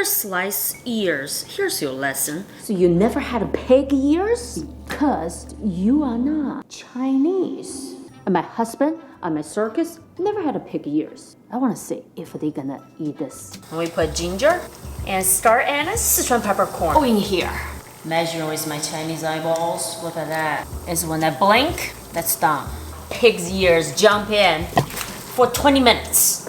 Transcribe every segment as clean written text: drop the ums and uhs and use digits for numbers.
slice ears. Here's your lesson. So you never had a pig ears? Because you are not Chinese. And my husband and my circus never had a pig ears. I want to see if they're gonna eat this. We put ginger and star anise, Sichuan peppercorn in here. Measuring with my Chinese eyeballs. Look at that. It's when I blink, that's done. Pig's ears jump in for 20 minutes.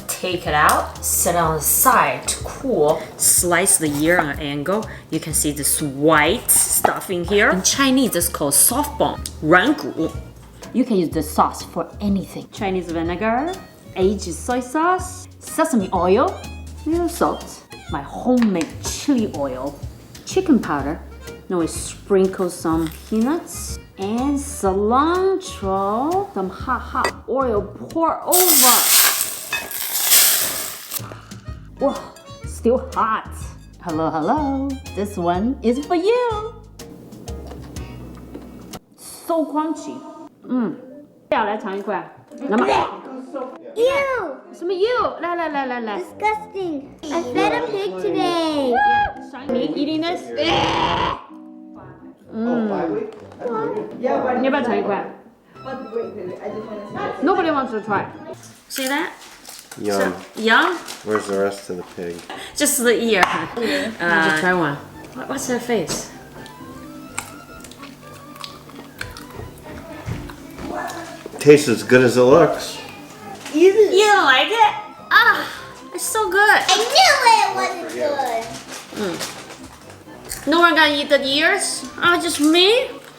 Take it out, set it on the side to cool. Slice the ear on an angle. You can see this white stuff in here. In Chinese, it's called soft bone, 软骨. You can use this sauce for anything. Chinese vinegar, aged soy sauce, sesame oil, little salt, my homemade chili oil, chicken powder. Now we sprinkle some peanuts and cilantro. Some hot oil pour over. Whoa, still hot. Hello, hello. This one is for you. So crunchy. 要来尝一块，来嘛。Ew! 什么 you？ 来。 Disgusting. I fed a pig today. Pig eating this？ 你要不要尝一块 ？Nobody wants to try. See that? Yum. Yum? Where's the rest of the pig? Just the ear. Just try one. What's their face? Tastes as good as it looks. You don't like it? Ah, it's so good. I knew it wasn't good. No one gonna eat the ears? Just me?